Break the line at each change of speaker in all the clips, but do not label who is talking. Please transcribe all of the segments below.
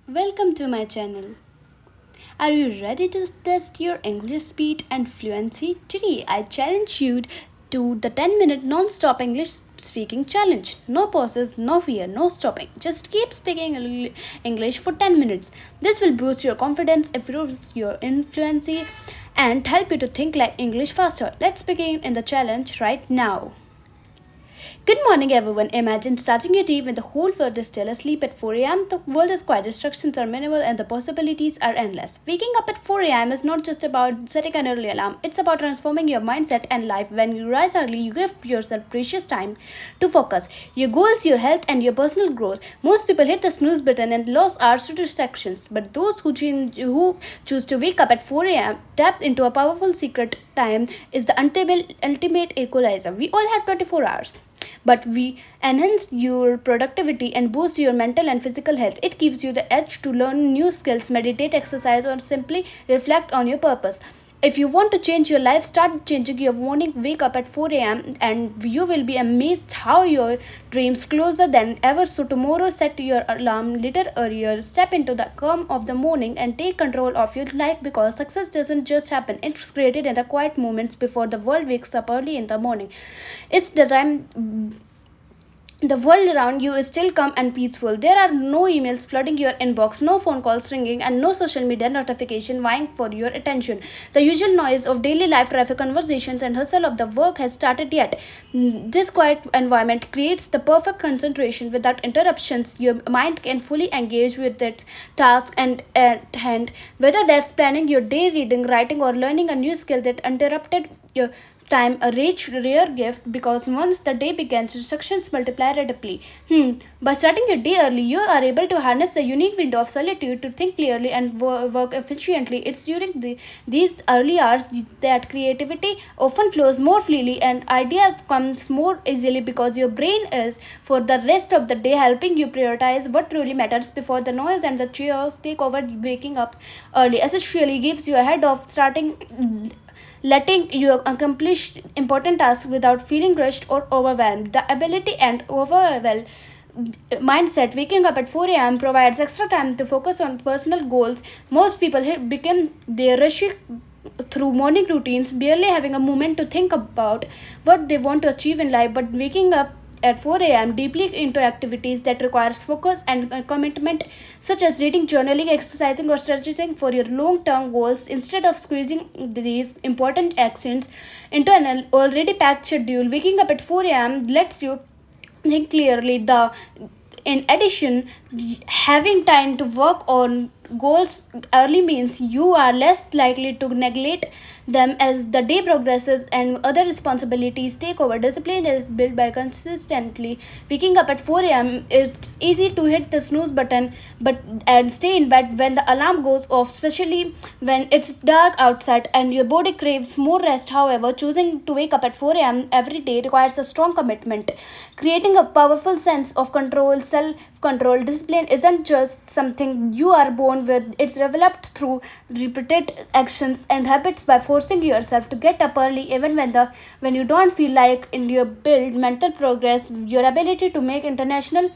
Welcome to my channel. Are you ready to test your English speed and fluency? Today I challenge you to the 10-minute non-stop English speaking challenge. No pauses, no fear, no stopping. Just keep speaking English for 10 minutes. This will boost your confidence, improve your fluency, and help you to think like English faster. Let's begin in the challenge right now. Good morning, everyone. Imagine starting your day when the whole world is still asleep at 4 am. The world is quiet, distractions are minimal, and the possibilities are endless. Waking up at 4 am is not just about setting an early alarm, it's about transforming your mindset and life. When you rise early, you give yourself precious time to focus your goals, your health, and your personal growth. Most people hit the snooze button and lose hours to distractions, but those who choose to wake up at 4 am tap into a powerful secret. Time is the ultimate equalizer. We all have 24 hours, but we enhance your productivity and boost your mental and physical health. It gives you the edge to learn new skills, meditate, exercise, or simply reflect on your purpose. If you want to change your life, start changing your morning. Wake up at 4 am and you will be amazed how your dreams closer than ever. So tomorrow set your alarm little earlier. Step into the calm of the morning and take control of your life, because success doesn't just happen. It's created in the quiet moments before the world wakes up early in the morning. It's the time the world around you is still calm and peaceful. There are no emails flooding your inbox, no phone calls ringing, and no social media notification vying for your attention. The usual noise of daily life, traffic, conversations, and hustle of the work has started yet. This quiet environment creates the perfect concentration without interruptions. Your mind can fully engage with its task and at hand, whether that's planning your day, reading, writing, or learning a new skill that interrupted your time, a rare gift, because once the day begins, instructions multiply rapidly. By starting your day early, you are able to harness the unique window of solitude to think clearly and work efficiently. It's during these early hours that creativity often flows more freely and ideas comes more easily, because your brain is for the rest of the day helping you prioritize what truly matters before the noise and the chaos take over. Waking up early essentially gives you a head of starting, letting you accomplish important tasks without feeling rushed or overwhelmed. The ability and overwhelm mindset. Waking up at 4 am provides extra time to focus on personal goals. Most people begin their rushing through morning routines, barely having a moment to think about what they want to achieve in life. But waking up at 4 am deeply into activities that requires focus and commitment, such as reading, journaling, exercising, or strategizing for your long-term goals. Instead of squeezing these important actions into an already packed schedule, waking up at 4 am lets you think clearly. The In addition, having time to work on goals early means you are less likely to neglect them as the day progresses and other responsibilities take over. Discipline is built by consistently waking up at 4 am. It's easy to hit the snooze button but and stay in bed when the alarm goes off, especially when it's dark outside and your body craves more rest. However, choosing to wake up at 4 am every day requires a strong commitment, creating a powerful sense of control. Self control discipline isn't just something you are born with, it's developed through repeated actions and habits. By forcing yourself to get up early even when you don't feel like in your build mental progress, your ability to make international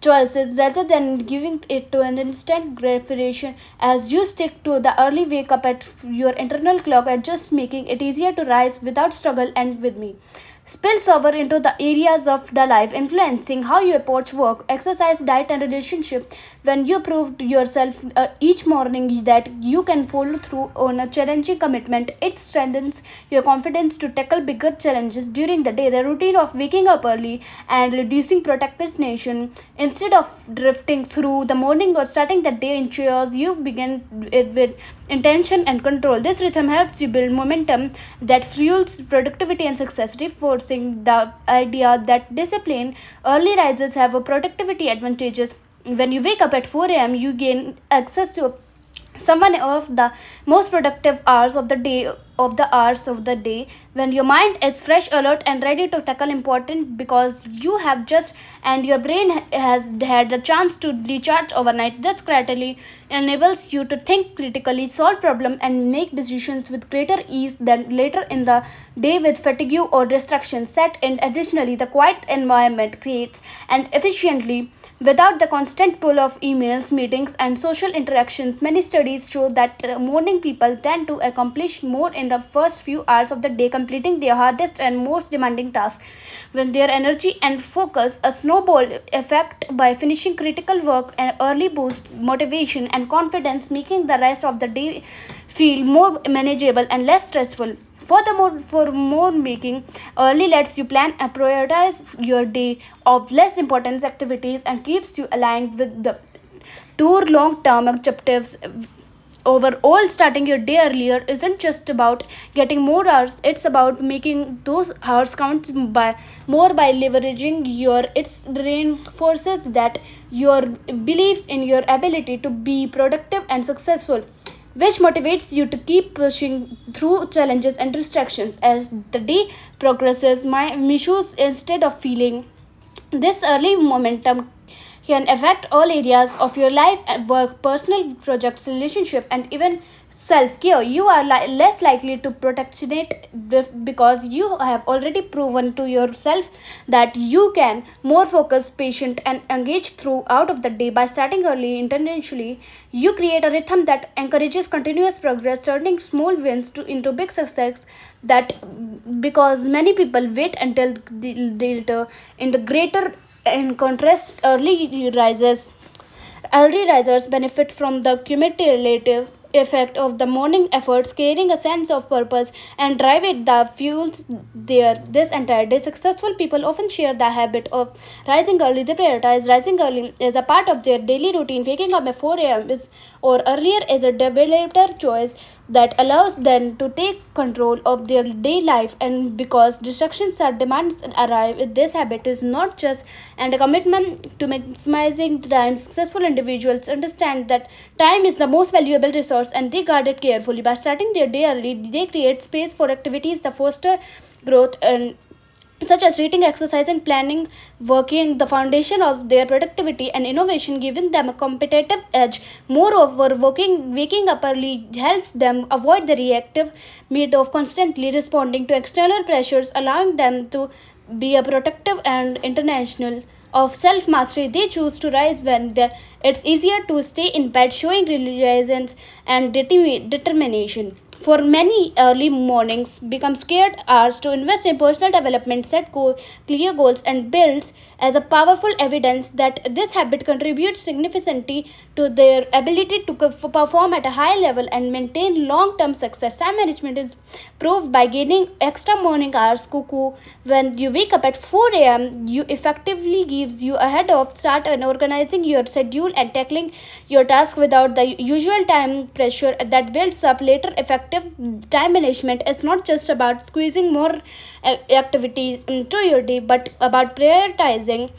choices rather than giving it to an instant gratification. As you stick to the early wake up at your internal clock adjusts, making it easier to rise without struggle. And with me spills over into the areas of the life influencing how you approach work, exercise, diet, and relationship. When you prove to yourself each morning that you can follow through on a challenging commitment, it strengthens your confidence to tackle bigger challenges during the day. The routine of waking up early and reducing procrastination, instead of drifting through the morning or starting the day in chaos, you begin it with intention and control. This rhythm helps you build momentum that fuels productivity and success, reinforcing the idea that discipline early risers have a productivity advantages. When you wake up at 4 am, you gain access to someone of the most productive hours of the day of the hours of the day when your mind is fresh, alert, and ready to tackle important because you have just and your brain has had the chance to recharge overnight. This clarity enables you to think critically, solve problems, and make decisions with greater ease than later in the day with fatigue or distraction set in. Additionally, the quiet environment creates and efficiently without the constant pull of emails, meetings, and social interactions. Many studies show that morning people tend to accomplish more in the first few hours of the day, completing their hardest and most demanding tasks. When their energy and focus, a snowball effect by finishing critical work and early boost motivation and confidence, making the rest of the day feel more manageable and less stressful. Furthermore, for more making early lets you plan and prioritize your day of less important activities and keeps you aligned with the two long-term objectives. Overall, starting your day earlier isn't just about getting more hours, it's about making those hours count by leveraging your its reinforces that your belief in your ability to be productive and successful, which motivates you to keep pushing through challenges and distractions as the day progresses. My issues instead of feeling this early momentum can affect all areas of your life and work, personal projects, relationship, and even self-care. You are less likely to procrastinate because you have already proven to yourself that you can more focused, patient, and engaged throughout of the day. By starting early intentionally, you create a rhythm that encourages continuous progress, turning small wins into big success. That because many people wait until the in the greater in contrast, early risers benefit from the cumulative effect of the morning efforts, carrying a sense of purpose and drive it that fuels their this entire day. Successful people often share the habit of rising early. They prioritize rising early as a part of their daily routine. Waking up at 4 a.m. is or earlier is a deliberate choice that allows them to take control of their day life, and because distractions are demands arrive, this habit is not just and a commitment to maximizing time. Successful individuals understand that time is the most valuable resource and they guard it carefully. By starting their day early, they create space for activities that foster growth and such as reading, exercising, planning, working, the foundation of their productivity and innovation, giving them a competitive edge. Moreover, waking up early helps them avoid the reactive mode of constantly responding to external pressures, allowing them to be a protective and international of self mastery. They choose to rise when it's easier to stay in bed, showing resilience and determination. For many, early mornings become scared hours to invest in personal development, set clear goals, and builds as a powerful evidence that this habit contributes significantly to their ability to perform at a high level and maintain long-term success. Time management is proved by gaining extra morning hours. Cuckoo, when you wake up at 4 a.m., you effectively gives you a head of start and organizing your schedule and tackling your task without the usual time pressure that builds up later. Effective time management is not just about squeezing more activities into your day but about prioritizing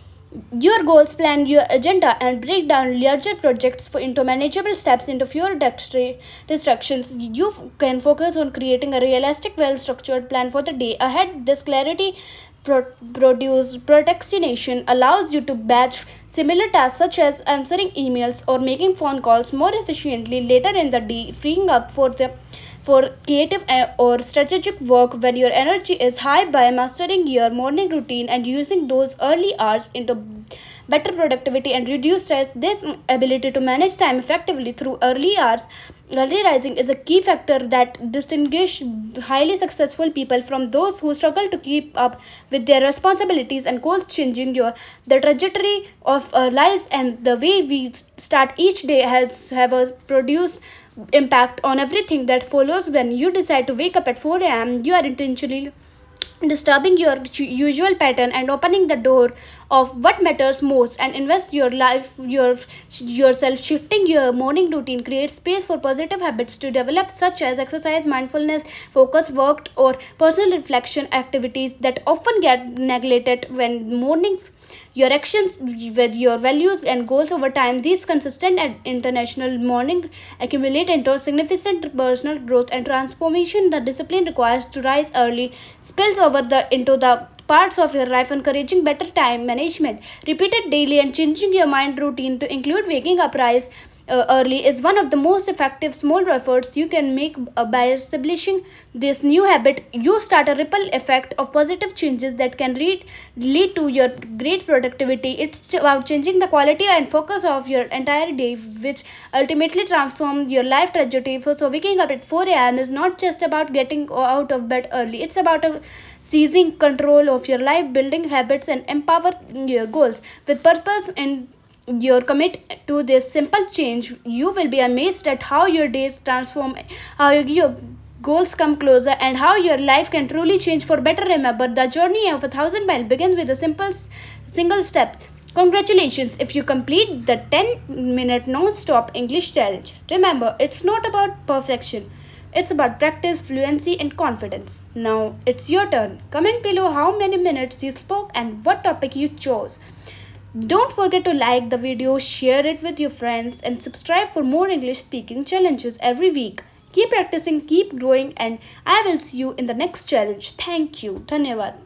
your goals, plan your agenda, and break down larger projects into manageable steps into fewer distractions. You can focus on creating a realistic, well structured plan for the day ahead. This clarity produce procrastination allows you to batch similar tasks such as answering emails or making phone calls more efficiently later in the day, freeing up for creative or strategic work when your energy is high. By mastering your morning routine and using those early hours into better productivity and reduce stress. This ability to manage time effectively through early rising is a key factor that distinguish highly successful people from those who struggle to keep up with their responsibilities and goals. Changing your the trajectory of our lives and the way we start each day helps have a produce impact on everything that follows. When you decide to wake up at 4 a.m., you are intentionally disturbing your usual pattern and opening the door of what matters most and invest yourself. Shifting your morning routine creates space for positive habits to develop, such as exercise, mindfulness, focus, work, or personal reflection activities that often get neglected when mornings your actions with your values and goals over time. These consistent and international morning accumulate into significant personal growth and transformation. The discipline requires to rise early spills over the into the parts of your life, encouraging better time management. Repeated daily and changing your mind routine to include waking up rise early is one of the most effective small efforts you can make. By establishing this new habit, you start a ripple effect of positive changes that can lead to your great productivity. It's about changing the quality and focus of your entire day, which ultimately transform your life trajectory. So waking up at 4 a.m. is not just about getting out of bed early. It's about seizing control of your life, building habits, and empower your goals with purpose. And your commit to this simple change, you will be amazed at how your days transform, how your goals come closer, and how your life can truly change for better. Remember, the journey of 1,000 miles begins with a single step. Congratulations if you complete the 10-minute non-stop English challenge. Remember, it's not about perfection. It's about practice, fluency, and confidence. Now it's your turn. Comment below how many minutes you spoke and what topic you chose. Don't forget to like the video, share it with your friends, and subscribe for more English speaking challenges every week. Keep practicing, keep growing, and I will see you in the next challenge. Thank you. Dhanyavad.